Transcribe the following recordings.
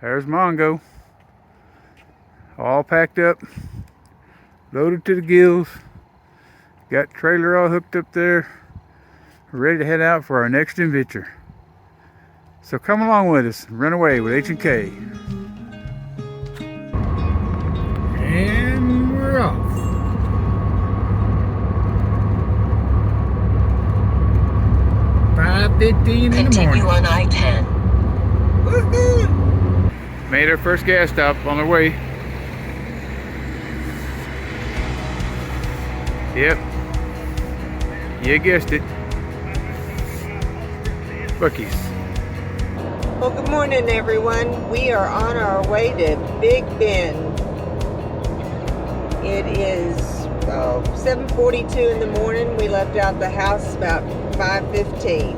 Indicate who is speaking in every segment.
Speaker 1: There's Mongo. All packed up. Loaded to the gills. Got the trailer all hooked up there. Ready to head out for our next adventure. So come along with us. Runaway with HandK. And we're off. $5:15 in the morning.
Speaker 2: Continue on I-10.
Speaker 1: Woohoo! Made our first gas stop on our way. Yep. You guessed it. Buc-ee's.
Speaker 3: Well, good morning, everyone. We are on our way to Big Bend. It is 7:42 in the morning. We left out the house about 5:15.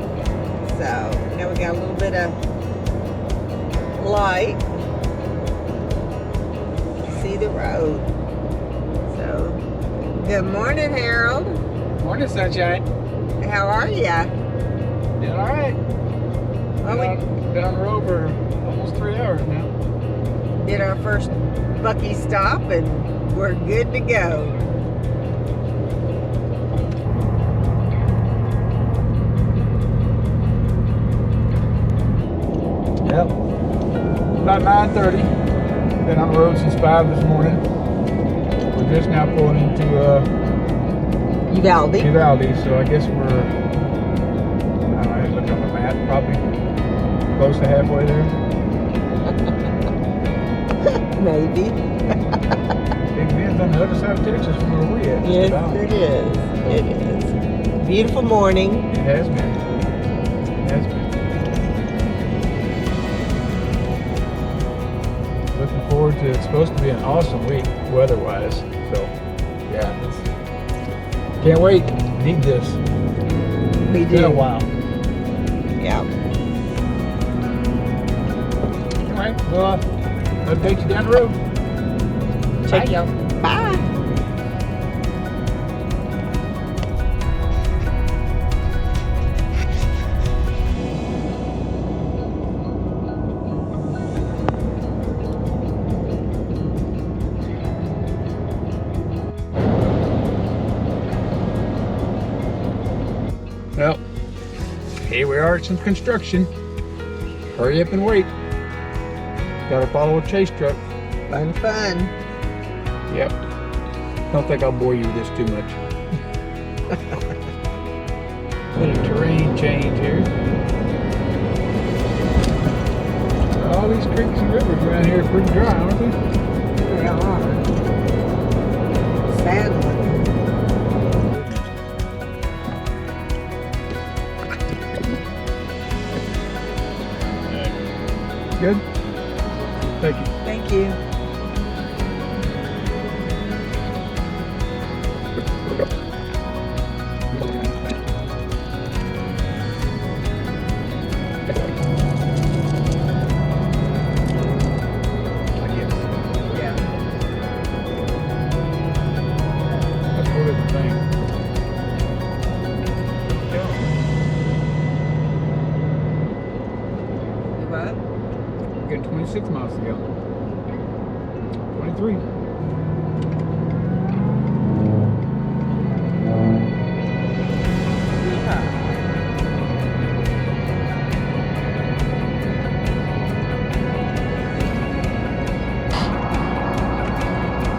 Speaker 3: So now we got a little bit of light. See the road. So, good morning, Harold.
Speaker 1: Morning, sunshine.
Speaker 3: How are ya?
Speaker 1: Doing all right.
Speaker 3: Well, we
Speaker 1: Been on the road for almost 3 hours now.
Speaker 3: did our first Buc-ee stop and we're good to go.
Speaker 1: Yep. About 9:30. Been on the road since 5 this morning. We're just now pulling into
Speaker 3: Uvalde.
Speaker 1: Uvalde, so I guess we're, I don't know, I had to look on the map, probably close to halfway there.
Speaker 3: Maybe.
Speaker 1: Big Bend's on the other side of Texas from where we at. just
Speaker 3: Yes,
Speaker 1: about.
Speaker 3: it is. It is. Beautiful morning.
Speaker 1: It has been. It has been. Looking forward to it. It's supposed to be an awesome week weather-wise. So, yeah, can't wait. Need this.
Speaker 3: We
Speaker 1: It's been
Speaker 3: do.
Speaker 1: a while.
Speaker 3: Yeah.
Speaker 1: All right, well, I'll take you down the road.
Speaker 3: Check you out. Bye.
Speaker 1: Well, here we are at some construction. Hurry up and wait. Gotta follow a chase truck.
Speaker 3: Fun, fun.
Speaker 1: Yep. Don't think I'll bore you with this too much. Bit of terrain change here. All these creeks and rivers around here are pretty dry, aren't they?
Speaker 3: They are. Sadly.
Speaker 1: Good? Thank you.
Speaker 3: Thank you. Yeah.
Speaker 1: That's what it's saying.
Speaker 3: You what?
Speaker 1: We got 26 miles to go. 23.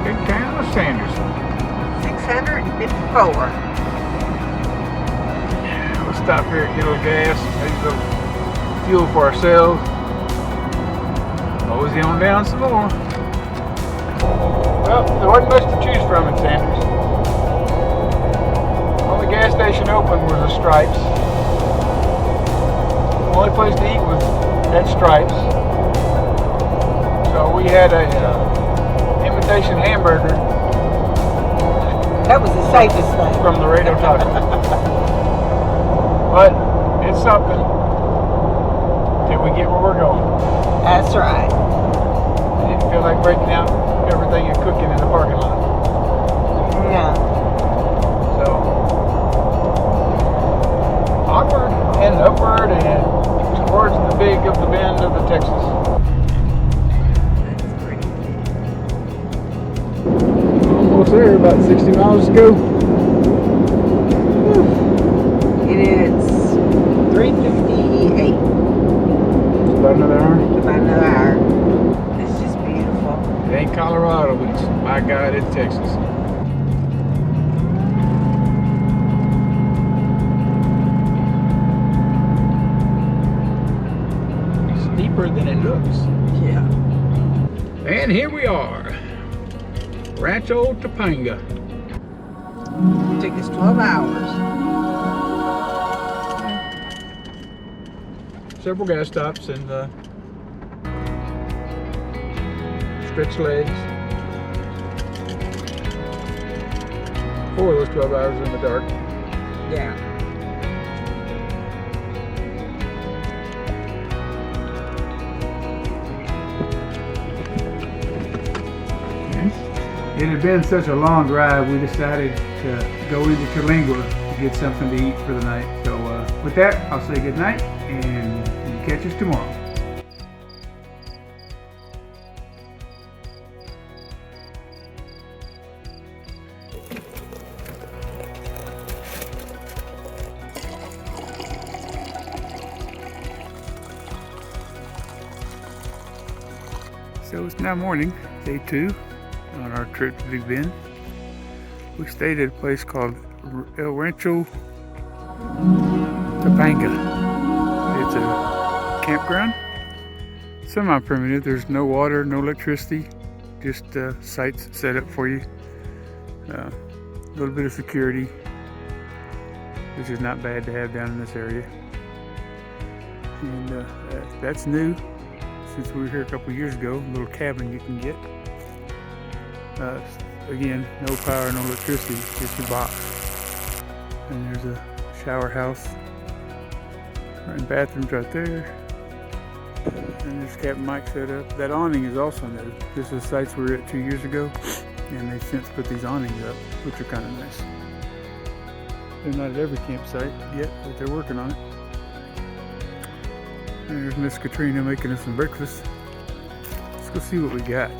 Speaker 1: Big town of Sanderson.
Speaker 3: 654.
Speaker 1: We'll stop here and get a little gas, maybe some fuel for ourselves. Mosey on down some more. Well, there wasn't much to choose from in Sanders. Only gas station open was the Stripes. Only place to eat was at Stripes. So we had a imitation hamburger
Speaker 3: That was the safest thing.
Speaker 1: from the Rancho Topanga. But it's something till we get where we're going.
Speaker 3: That's right.
Speaker 1: I didn't feel like breaking out everything and cooking in the parking lot.
Speaker 3: Yeah.
Speaker 1: So, onward and upward and towards the big of the bend of the Texas. about 60 miles to go.
Speaker 3: And it's 3:58.
Speaker 1: About another hour.
Speaker 3: About another hour. It's just beautiful.
Speaker 1: It ain't Colorado, but my God, it's Texas. It's deeper than it looks.
Speaker 3: Yeah.
Speaker 1: And here we are, Rancho Topanga.
Speaker 3: It took us 12 hours.
Speaker 1: Several gas stops and stretched legs. 4 of those 12 hours in the dark.
Speaker 3: Yeah.
Speaker 1: It had been such a long drive, we decided to go into Terlingua to get something to eat for the night. So with that, I'll say good night and you catch us tomorrow. So it's now morning, day 2 on our trip to Big Bend. We stayed at a place called Rancho Topanga. It's a campground, semi-primitive. There's no water, no electricity, just sites set up for you. A little bit of security, which is not bad to have down in this area. And that's new since we were here a couple years ago. A little cabin you can get. Again, no power, no electricity, just a box. And there's a shower house and bathrooms right there. And there's Captain Mike set up. That awning is also new. This is sites we were at 2 years ago, and they've since put these awnings up, which are kind of nice. They're not at every campsite yet, but they're working on it. And there's Miss Katrina making us some breakfast. Let's go see what we got.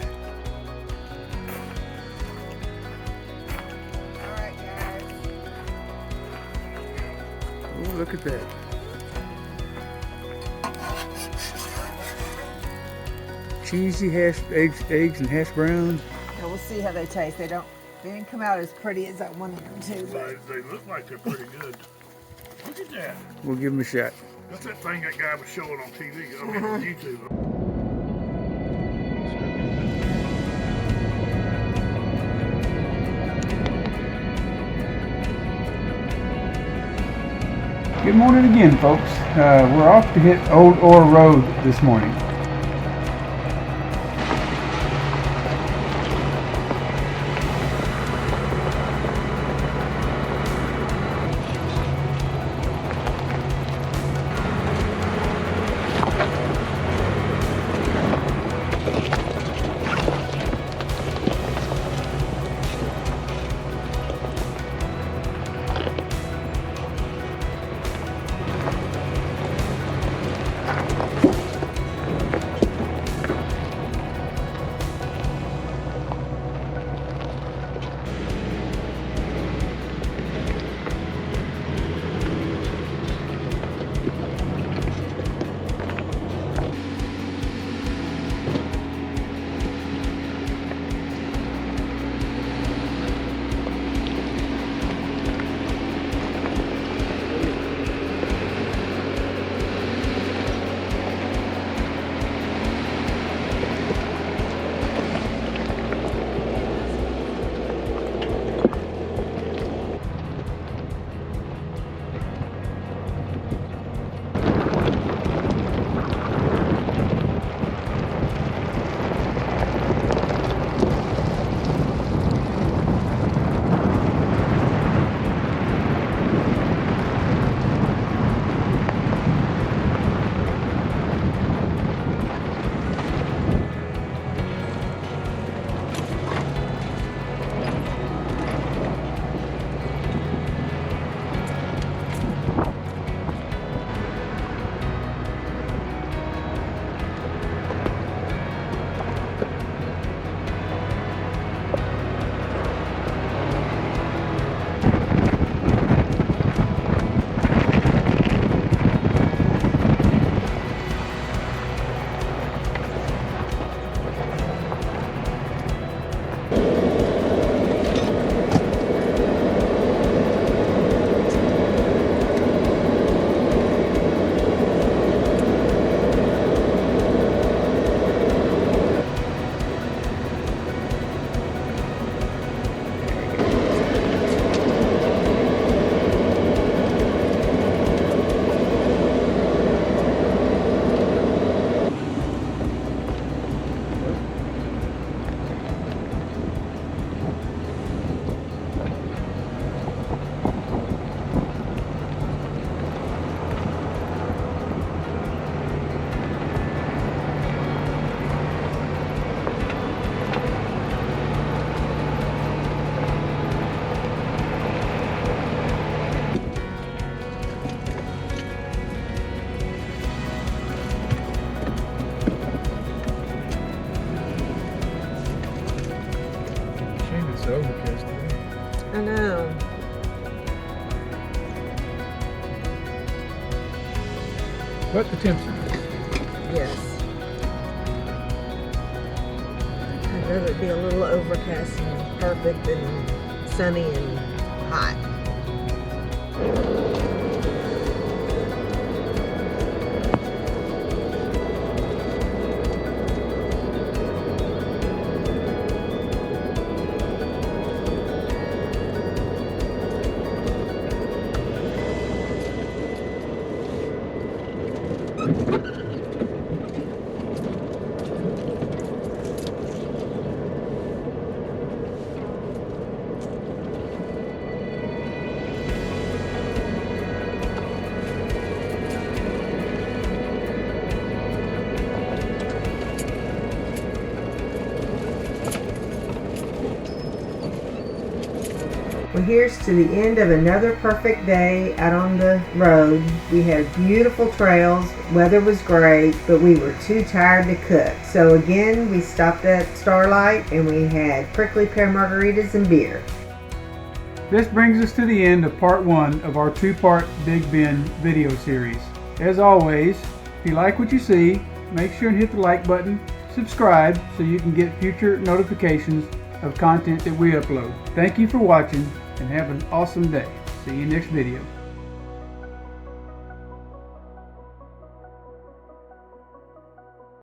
Speaker 1: Oh, look at that. Cheesy eggs and hash browns.
Speaker 3: Yeah, we'll see how they taste. They didn't come out as pretty as I wanted them to.
Speaker 2: They look like they're pretty good. Look at that.
Speaker 1: We'll give them a shot.
Speaker 2: That's that thing that guy was showing on TV. I mean, on YouTube.
Speaker 1: Good morning again, folks. We're off to hit Old Ore Road this morning. But the Timpson.
Speaker 3: Yes. I'd rather it be a little overcast and perfect than sunny and hot. Well, here's to the end of another perfect day out on the road. We had beautiful trails, weather was great, but we were too tired to cook. So again, we stopped at Starlight and we had prickly pear margaritas and beer.
Speaker 1: This brings us to the end of part 1 of our 2-part Big Bend video series. As always, if you like what you see, make sure and hit the like button, subscribe so you can get future notifications of content that we upload. Thank you for watching and have an awesome day. See you next video.